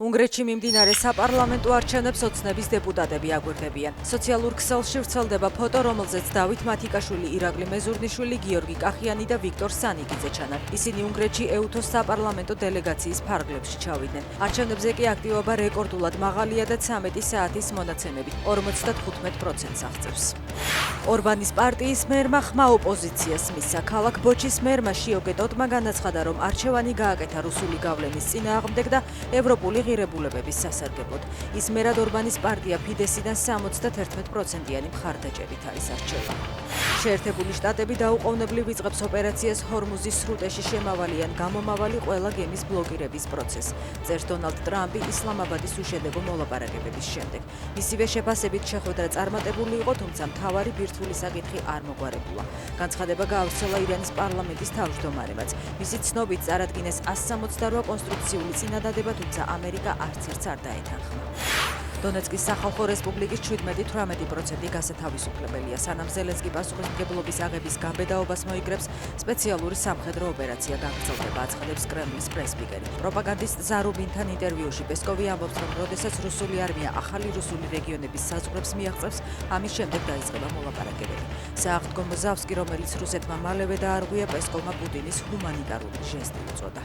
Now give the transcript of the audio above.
უნგრეთში მიმდინარე საპარლამენტო არჩევნებს ოცნების დეპუტატები აგვირდებიან. სოციალურ ქსელში ვრცელდება ფოტო, რომელზეც დავით მათიკაშვილი, ირაკლი მეზურნიშვილი, გიორგი კახიანი და ვიქტორ სანიკიძე ჩანან. ისინი უნგრეთში ეუთოს საპარლამენტო დელეგაციის ფარგლებში ჩავიდნენ. არჩევნებზე კი აქტივობა რეკორდულად მაღალია და 13 საათის მონაცემებით 55%-ს აღწევს. ორბანის პარტიის მერმა ხმა ოპოზიციას მისცა. ქალაქ ბოჩის მერმა შიოგე ტოტმა განაცხადა, რომ არჩევანი გააკეთა რუსული გავლენის წინააღმდეგ და ევროპული ღირებულებების სასარგებლოდ. ის მერად ორბანის პარტია ფიდესიდან 71%-იანი მხარდაჭერით არის არჩევანი. შეერთებული შტატები დაუყოვნებლივ იწყებს ოპერაციას ჰორმუზის სრუტეში შემავალიან გამომავალი ყველა გემის ბლოკირების პროცესს. წერს დონალდ ტრამპი ისლამაბადის უშედეგო მოლაპარაკებების შემდეგ. მისივე შეფასებით შეხვედრა წარმატებული იყო, თუმცა მთავარი ბირთვული საკითხი არ მოგვარებულა. განცხადება გაავრცელა ირანის პარლამენტის თავმჯდომარემაც. მისი ცნობით წარადგინეს 168 კონსტრუქციული წინადადება, თუმცა ამერიკა არც ერთს არ დაეთანხმა. დონეცკის სახალხო რესპუბლიკის 17-18% გასათავისუფლებელია, სანამ ზელენსკი პასუხისმგებლობის აღების გაბედაობას მოიგრებს, სპეციალური სამხედრო ოპერაცია გაგრძელდება, აცხადებს კრემლის პრესპიკერი. პროპაგანდისტ ზარუბინთან ინტერვიუში პესკოვი ამბობს, რომ როდესაც რუსული არმია ახალი რუსული რეგიონების საზღვრებს მიაღწევს, ამის შემდეგ დაიწყება მოლაპარაკებები. სააღდგომო მზავს კი, რომელიც რუსეთმა მალევე დაარღვია, პესკოვმა პუტინის ჰუმანიტარული ჟესტი უწოდა.